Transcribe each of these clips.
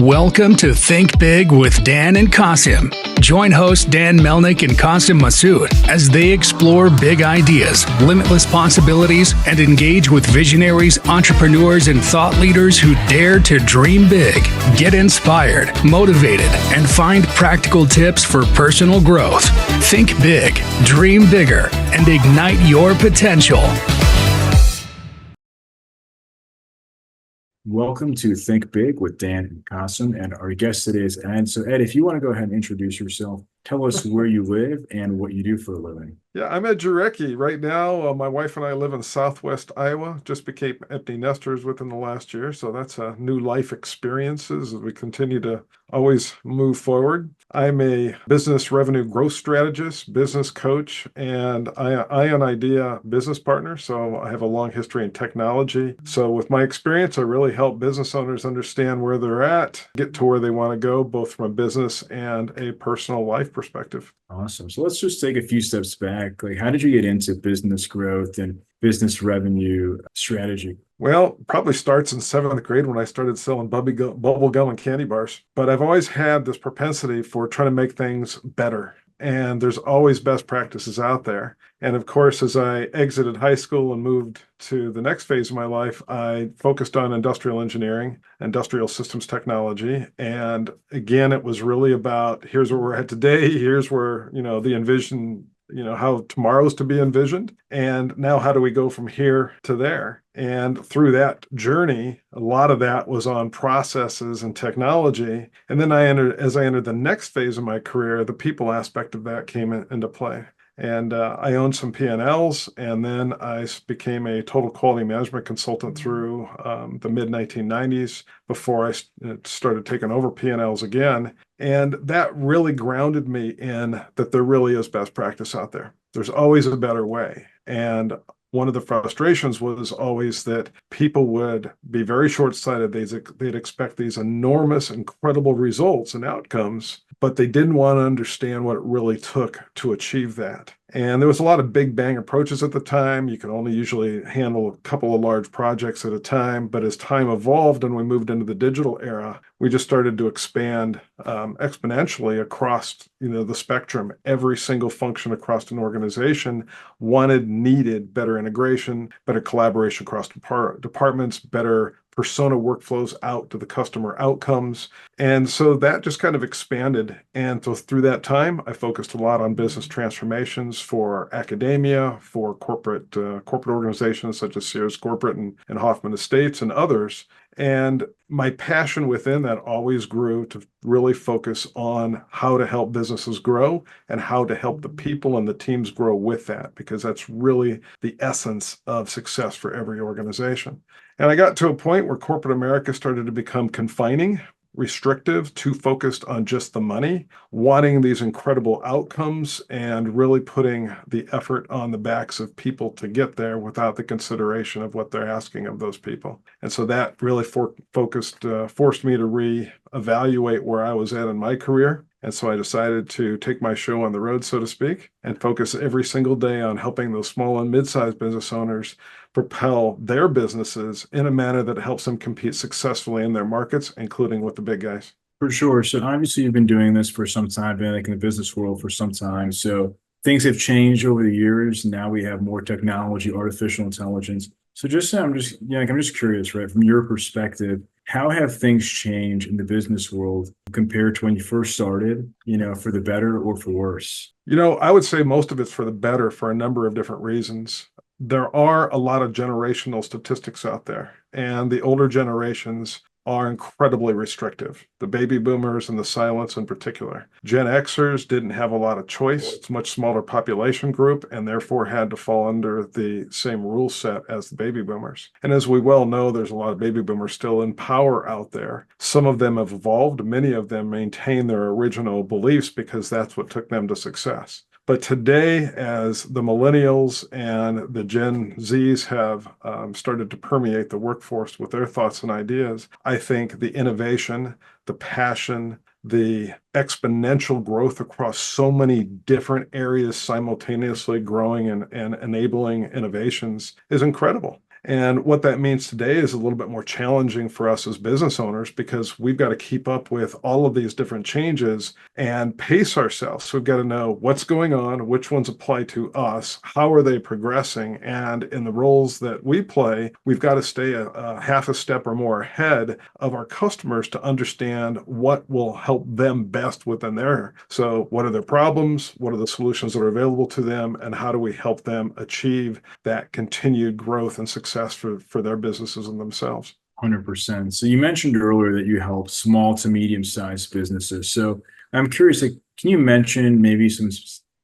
Welcome to Think Big with Dan and Qasim. Join hosts Dan Melnick and Qasim Masood as they explore big ideas, limitless possibilities, and engage with visionaries, entrepreneurs, and thought leaders who dare to dream big, get inspired, motivated, and find practical tips for personal growth. Think big, dream bigger, and ignite your potential. Welcome to Think Big with Dan and Qasim, and our guest today is Ed. So Ed, if you want to go ahead and introduce yourself, tell us where you live and what you do for a living. Yeah, I'm Ed Jarecki. Right now, my wife and I live in Southwest Iowa. Just became empty nesters within the last year, so that's a new life experiences as we continue to always move forward. I'm a business revenue growth strategist, business coach, and Ion Idea business partner. So I have a long history in technology. So with my experience, I really help business owners understand where they're at, get to where they want to go, both from a business and a personal life perspective. Awesome. So let's just take a few steps back. Like, how did you get into business growth and business revenue strategy? Well, probably starts in seventh grade when I started selling bubble gum and candy bars. But I've always had this propensity for trying to make things better. And there's always best practices out there. And of course, as I exited high school and moved to the next phase of my life, I focused on industrial engineering, industrial systems technology. And again, it was really about here's where we're at today. Here's where, the envision, how tomorrow's to be envisioned. And now how do we go from here to there? And through that journey, a lot of that was on processes and technology. And then as I entered the next phase of my career, the people aspect of that came into play. And I owned some P&Ls, and then I became a total quality management consultant through the mid-1990s before I started taking over P&Ls again. And that really grounded me in that there really is best practice out there. There's always a better way. And one of the frustrations was always that people would be very short-sighted. They'd expect these enormous, incredible results and outcomes, but they didn't want to understand what it really took to achieve that. And there was a lot of big bang approaches at the time. You could only usually handle a couple of large projects at a time. But as time evolved and we moved into the digital era, we just started to expand exponentially across the spectrum. Every single function across an organization needed better integration, better collaboration across departments, better persona workflows out to the customer outcomes. And so that just kind of expanded. And so through that time, I focused a lot on business transformations for academia, for corporate organizations such as Sears Corporate and Hoffman Estates and others. And my passion within that always grew to really focus on how to help businesses grow and how to help the people and the teams grow with that, because that's really the essence of success for every organization. And I got to a point where corporate America started to become confining, restrictive, too focused on just the money, wanting these incredible outcomes and really putting the effort on the backs of people to get there without the consideration of what they're asking of those people. And so that really forced me to reevaluate where I was at in my career. And so I decided to take my show on the road, so to speak, and focus every single day on helping those small and mid-sized business owners propel their businesses in a manner that helps them compete successfully in their markets, including with the big guys. For sure. So obviously you've been doing this for some time, been like in the business world for some time. So things have changed over the years. Now we have more technology, artificial intelligence. So I'm just curious, right? From your perspective, how have things changed in the business world compared to when you first started, for the better or for worse? I would say most of it's for the better for a number of different reasons. There are a lot of generational statistics out there, and the older generations are incredibly restrictive. The baby boomers and the silents in particular. Gen Xers didn't have a lot of choice. It's a much smaller population group and therefore had to fall under the same rule set as the baby boomers. And as we well know, there's a lot of baby boomers still in power out there. Some of them have evolved. Many of them maintain their original beliefs because that's what took them to success. But today, as the millennials and the Gen Zs have started to permeate the workforce with their thoughts and ideas, I think the innovation, the passion, the exponential growth across so many different areas simultaneously growing and enabling innovations is incredible. And what that means today is a little bit more challenging for us as business owners because we've got to keep up with all of these different changes and pace ourselves. So we've got to know what's going on, which ones apply to us, how are they progressing, and in the roles that we play, we've got to stay a half a step or more ahead of our customers to understand what will help them best within their. So what are their problems? What are the solutions that are available to them? And how do we help them achieve that continued growth and success for their businesses and themselves? 100%. So you mentioned earlier that you help small to medium-sized businesses. So I'm curious, like, can you mention maybe some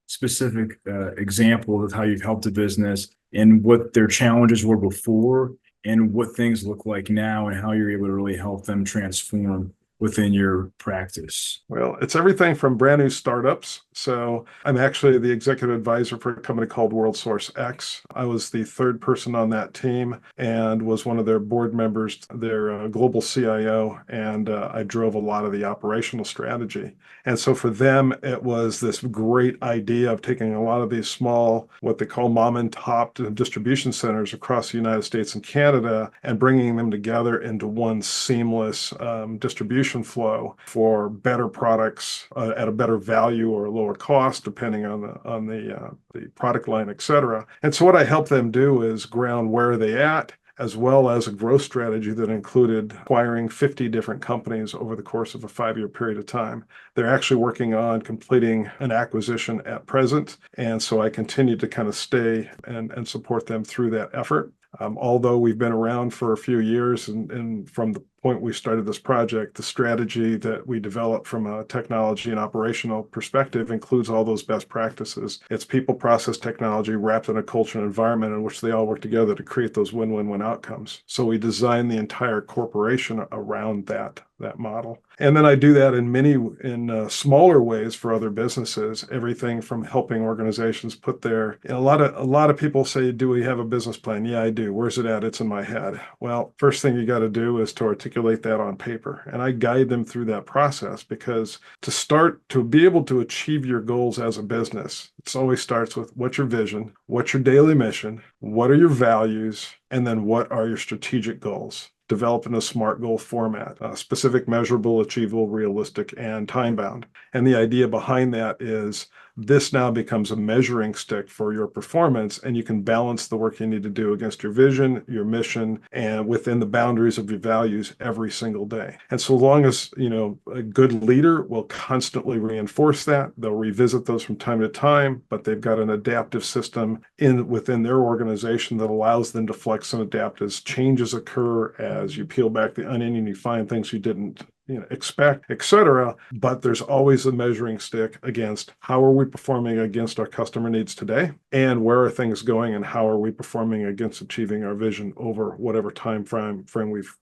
specific examples of how you've helped a business and what their challenges were before and what things look like now and how you're able to really help them transform within your practice? Well, it's everything from brand new startups. So I'm actually the executive advisor for a company called World Source X. I was the third person on that team and was one of their board members, their global CIO, and I drove a lot of the operational strategy. And so for them, it was this great idea of taking a lot of these small, what they call mom and pop distribution centers across the United States and Canada and bringing them together into one seamless distribution flow for better products at a better value or a lower cost, depending on the product line, et cetera. And so what I help them do is ground where are they at, as well as a growth strategy that included acquiring 50 different companies over the course of a 5-year period of time. They're actually working on completing an acquisition at present. And so I continue to kind of stay and support them through that effort. Although we've been around for a few years and from the point we started this project, the strategy that we developed from a technology and operational perspective includes all those best practices. It's people, process, technology wrapped in a culture and environment in which they all work together to create those win-win-win outcomes. So we design the entire corporation around that model. And then I do that in smaller ways for other businesses, everything from helping organizations put their, a lot of people say, do we have a business plan? Yeah, I do. Where's it at? It's in my head. Well, first thing you got to do is to articulate that on paper. And I guide them through that process because to be able to achieve your goals as a business, it always starts with what's your vision, what's your daily mission, what are your values, and then what are your strategic goals? Developed in a SMART goal format, specific, measurable, achievable, realistic, and time-bound. And the idea behind that is this now becomes a measuring stick for your performance, and you can balance the work you need to do against your vision, your mission, and within the boundaries of your values every single day. And so long as, a good leader will constantly reinforce that, they'll revisit those from time to time, but they've got an adaptive system within their organization that allows them to flex and adapt as changes occur, as you peel back the onion and you find things you didn't expect, et cetera. But there's always a measuring stick against how are we performing against our customer needs today, and where are things going, and how are we performing against achieving our vision over whatever time frame we've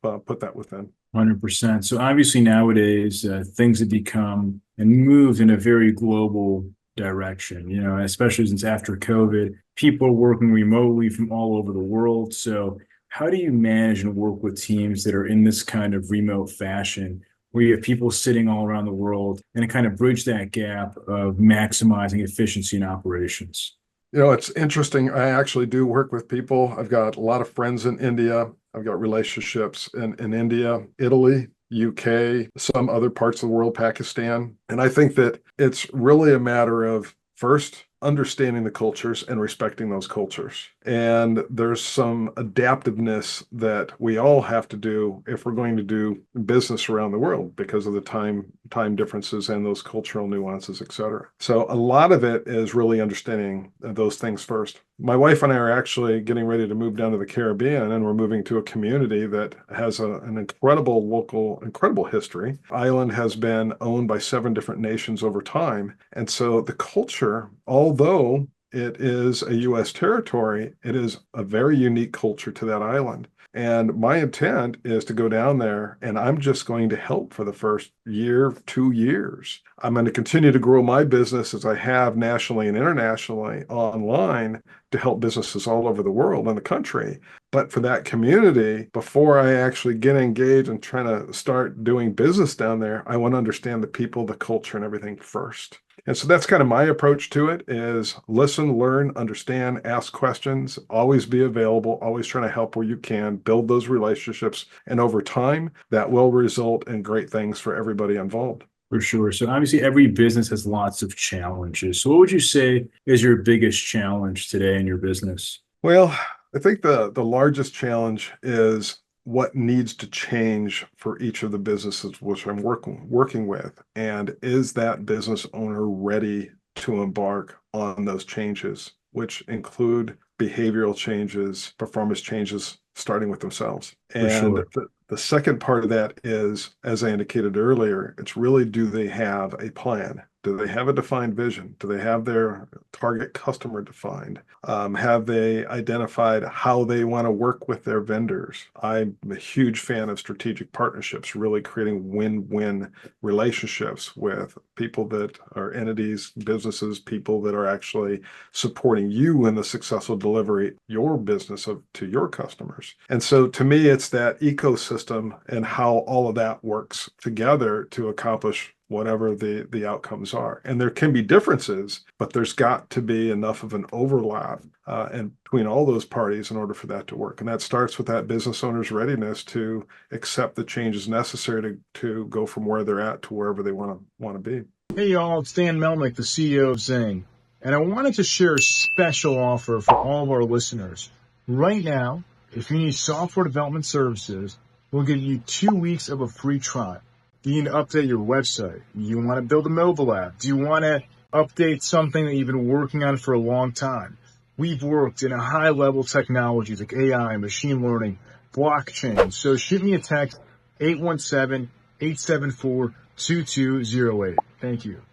put that within. 100%. So obviously nowadays things have become and moved in a very global direction, especially since after COVID, people are working remotely from all over the world. So how do you manage and work with teams that are in this kind of remote fashion where you have people sitting all around the world and kind of bridge that gap of maximizing efficiency in operations? It's interesting. I actually do work with people. I've got a lot of friends in India. I've got relationships in India, Italy, UK, some other parts of the world, Pakistan. And I think that it's really a matter of first understanding the cultures and respecting those cultures. And there's some adaptiveness that we all have to do if we're going to do business around the world because of the time differences and those cultural nuances, et cetera. So a lot of it is really understanding those things first. My wife and I are actually getting ready to move down to the Caribbean, and we're moving to a community that has an incredible history. The island has been owned by 7 different nations over time. And so the culture, although it is a U.S. territory, it is a very unique culture to that island. And my intent is to go down there, and I'm just going to help for the first year, 2 years. I'm going to continue to grow my business as I have nationally and internationally online, to help businesses all over the world and the country. But for that community, before I actually get engaged and trying to start doing business down there, I want to understand the people, the culture, and everything first. And so that's kind of my approach to it is listen, learn, understand, ask questions, always be available, always trying to help where you can, build those relationships. And over time, that will result in great things for everybody involved. For sure. So obviously every business has lots of challenges. So what would you say is your biggest challenge today in your business? Well, I think the largest challenge is what needs to change for each of the businesses which I'm working with. And is that business owner ready to embark on those changes, which include behavioral changes, performance changes, starting with themselves. For And sure. the second part of that is, as I indicated earlier, it's really, do they have a plan? Do they have a defined vision? Do they have their target customer defined? Have they identified how they want to work with their vendors? I'm a huge fan of strategic partnerships, really creating win-win relationships with people that are entities, businesses, people that are actually supporting you in the successful delivery your business to your customers. And so to me, it's that ecosystem and how all of that works together to accomplish whatever the outcomes are. And there can be differences, but there's got to be enough of an overlap and between all those parties in order for that to work. And that starts with that business owner's readiness to accept the changes necessary to go from where they're at to wherever they want to be. Hey y'all, it's Dan Melnick, the CEO of Zing, and I wanted to share a special offer for all of our listeners. Right now, if you need software development services, we'll give you 2 weeks of a free trial. Do you need to update your website? Do you want to build a mobile app? Do you want to update something that you've been working on for a long time? We've worked in a high-level technologies like AI, machine learning, blockchain. So shoot me a text, 817-874-2208. Thank you.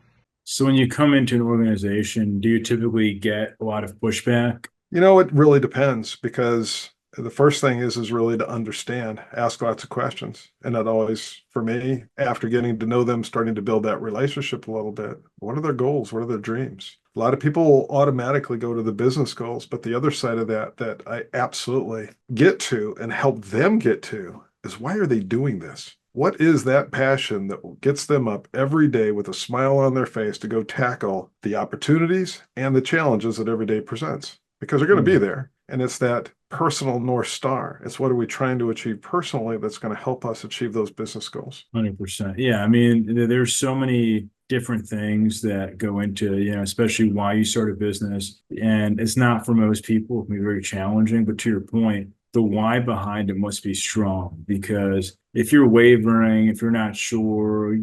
So when you come into an organization, do you typically get a lot of pushback? It really depends because the first thing is really to understand, ask lots of questions. And that always, for me, after getting to know them, starting to build that relationship a little bit, what are their goals? What are their dreams? A lot of people will automatically go to the business goals, but the other side of that I absolutely get to and help them get to is, why are they doing this? What is that passion that gets them up every day with a smile on their face to go tackle the opportunities and the challenges that every day presents? Because they're going to be there. And it's that personal North Star. It's what are we trying to achieve personally that's going to help us achieve those business goals. 100%. Yeah. I mean, there's so many different things that go into, especially why you start a business. And it's not for most people, it can be very challenging. But to your point, the why behind it must be strong, because if you're wavering, if you're not sure,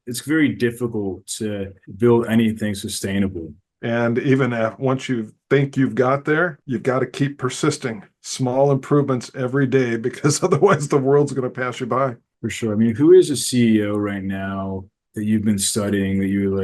it's very difficult to build anything sustainable. And even once you think you've got there, you've got to keep persisting. Small improvements every day, because otherwise the world's going to pass you by. For sure. I mean, who is a CEO right now that you've been studying that you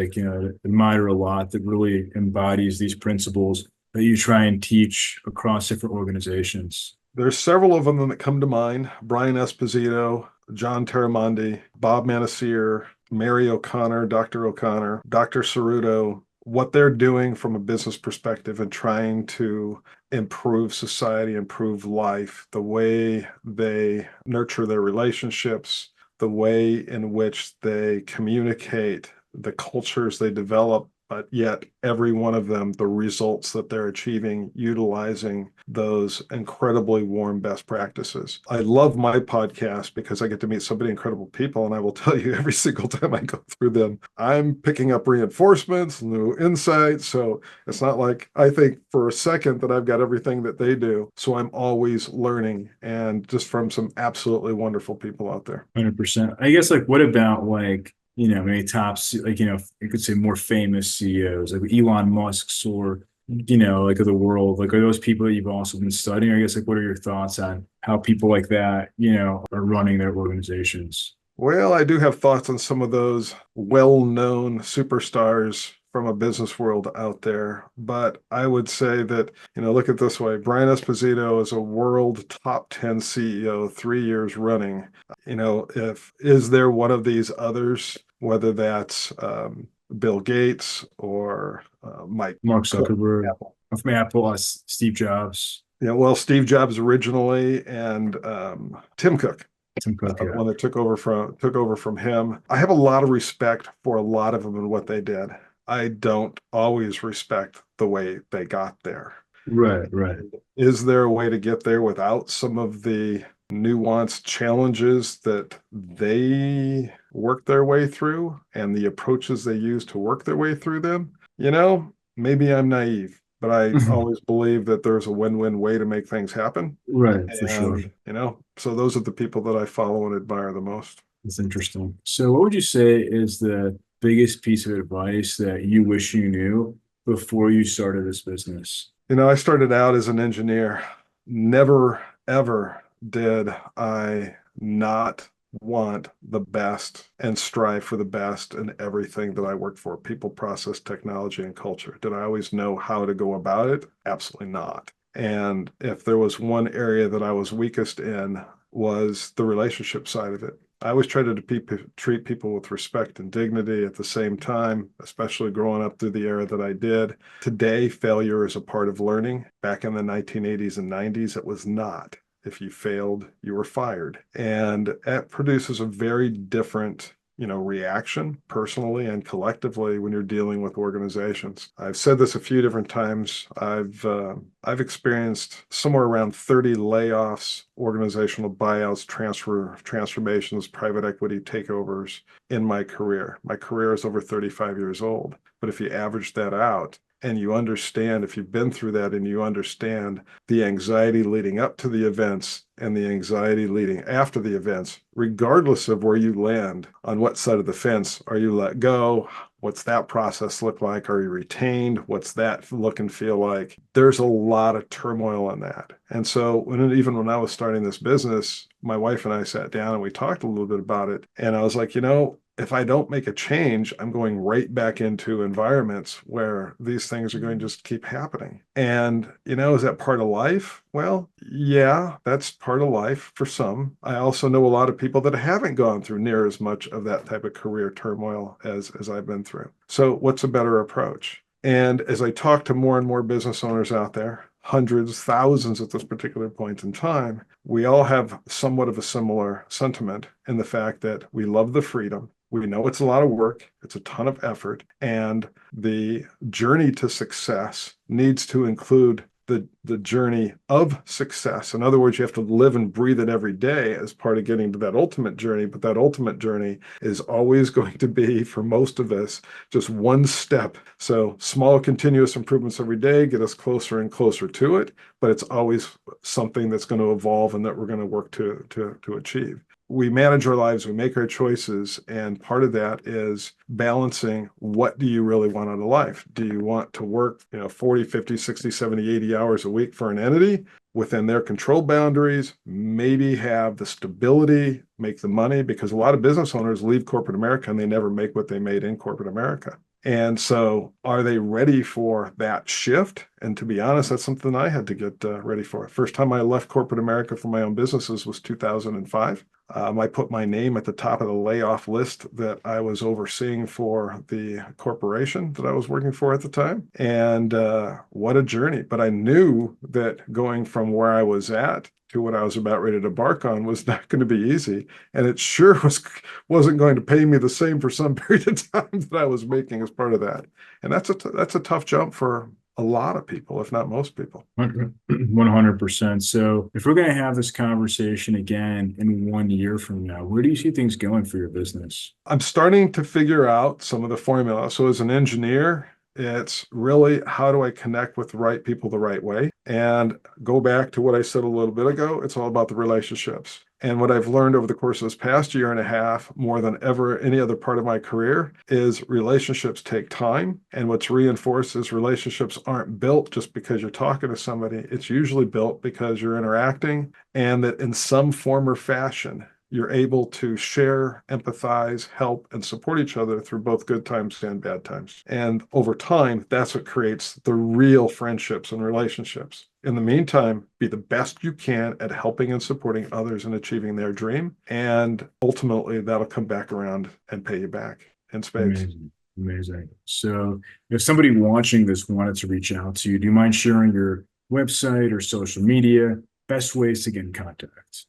admire a lot, that really embodies these principles that you try and teach across different organizations? There's several of them that come to mind: Brian Esposito, John Terramondi, Bob Manasseh, Mary O'Connor, Dr. Cerruto. What they're doing from a business perspective and trying to improve society, improve life, the way they nurture their relationships, the way in which they communicate, the cultures they develop, but yet every one of them, the results that they're achieving, utilizing those incredibly warm best practices. I love my podcast because I get to meet so many incredible people. And I will tell you, every single time I go through them, I'm picking up reinforcements, new insights. So it's not like I think for a second that I've got everything that they do. So I'm always learning, and just from some absolutely wonderful people out there. 100%. I guess, what about maybe tops, you could say more famous CEOs, like Elon Musk's, or, of the world, are those people that you've also been studying? I guess, what are your thoughts on how people like that, are running their organizations? Well, I do have thoughts on some of those well-known superstars from a business world out there. But I would say that, look at it this way. Brian Esposito is a world top 10 CEO 3 years running. Is there one of these others, whether that's Bill Gates or Mark Zuckerberg. From Apple, Steve Jobs, Yeah, well, Steve Jobs originally, and Tim Cook, Tim Cook. the Yeah. one that took over from him. I have a lot of respect for a lot of them and what they did. I don't always respect the way they got there. Right. Right. Is there a way to get there without some of the nuanced challenges that they work their way through and the approaches they use to work their way through them? Maybe I'm naive, but I always believe that there's a win-win way to make things happen. Right. For sure. And, so those are the people that I follow and admire the most. That's interesting. So, what would you say is the biggest piece of advice that you wish you knew before you started this business? I started out as an engineer. Never, ever did I not want the best and strive for the best in everything that I worked for, people, process, technology, and culture. Did I always know how to go about it? Absolutely not. And if there was one area that I was weakest in, was the relationship side of it. I always tried to treat people with respect and dignity at the same time, especially growing up through the era that I did. Today, failure is a part of learning. Back in the 1980s and 90s, it was not. If you failed, you were fired. And that produces a very different reaction personally and collectively when you're dealing with organizations. I've said this a few different times. I've experienced somewhere around 30 layoffs, organizational buyouts, transformations, private equity takeovers in my career. My career is over 35 years old. But if you average that out, and you understand, if you've been through that and you understand the anxiety leading up to the events and the anxiety leading after the events, regardless of where you land, on what side of the fence are you let go? What's that process look like? Are you retained? What's that look and feel like? There's a lot of turmoil in that. And so even when I was starting this business, my wife and I sat down and we talked a little bit about it. And I was like, if I don't make a change, I'm going right back into environments where these things are going to just keep happening. And, is that part of life? Well, yeah, that's part of life for some. I also know a lot of people that haven't gone through near as much of that type of career turmoil as I've been through. So what's a better approach? And as I talk to more and more business owners out there, hundreds, thousands at this particular point in time, we all have somewhat of a similar sentiment in the fact that we love the freedom. We know it's a lot of work, it's a ton of effort, and the journey to success needs to include the journey of success. In other words, you have to live and breathe it every day as part of getting to that ultimate journey. But that ultimate journey is always going to be, for most of us, just one step. So small continuous improvements every day get us closer and closer to it, but it's always something that's going to evolve and that we're going to work to achieve. We manage our lives, we make our choices, and part of that is balancing what do you really want out of life? Do you want to work 40, 50, 60, 70, 80 hours a week for an entity within their control boundaries, maybe have the stability, make the money, because a lot of business owners leave corporate America and they never make what they made in corporate America. And so are they ready for that shift? And to be honest, that's something I had to get ready for. First time I left corporate America for my own businesses was 2005. I put my name at the top of the layoff list that I was overseeing for the corporation that I was working for at the time. And what a journey. But I knew that going from where I was at to what I was about ready to embark on was not going to be easy. And it sure wasn't going to pay me the same for some period of time that I was making as part of that. And that's a tough jump for a lot of people, if not most people. 100%. So if we're going to have this conversation again in 1 year from now, where do you see things going for your business? I'm starting to figure out some of the formula. So as an engineer, it's really how do I connect with the right people the right way? And go back to what I said a little bit ago, it's all about the relationships. And what I've learned over the course of this past year and a half, more than ever any other part of my career, is relationships take time. And what's reinforced is relationships aren't built just because you're talking to somebody. It's usually built because you're interacting, and that in some form or fashion, you're able to share, empathize, help, and support each other through both good times and bad times. And over time, that's what creates the real friendships and relationships. In the meantime, be the best you can at helping and supporting others in achieving their dream. And ultimately, that'll come back around and pay you back in spades. Amazing. Amazing. So if somebody watching this wanted to reach out to you, do you mind sharing your website or social media, best ways to get in contact?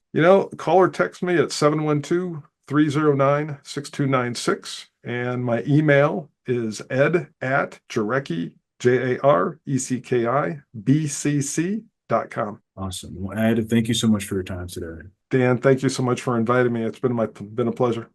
Call or text me at 712-309-6296. And my email is ed@Jarecki, JARECKI.BCC.com. Awesome. Well, Ed, thank you so much for your time today. Dan, thank you so much for inviting me. It's been a pleasure.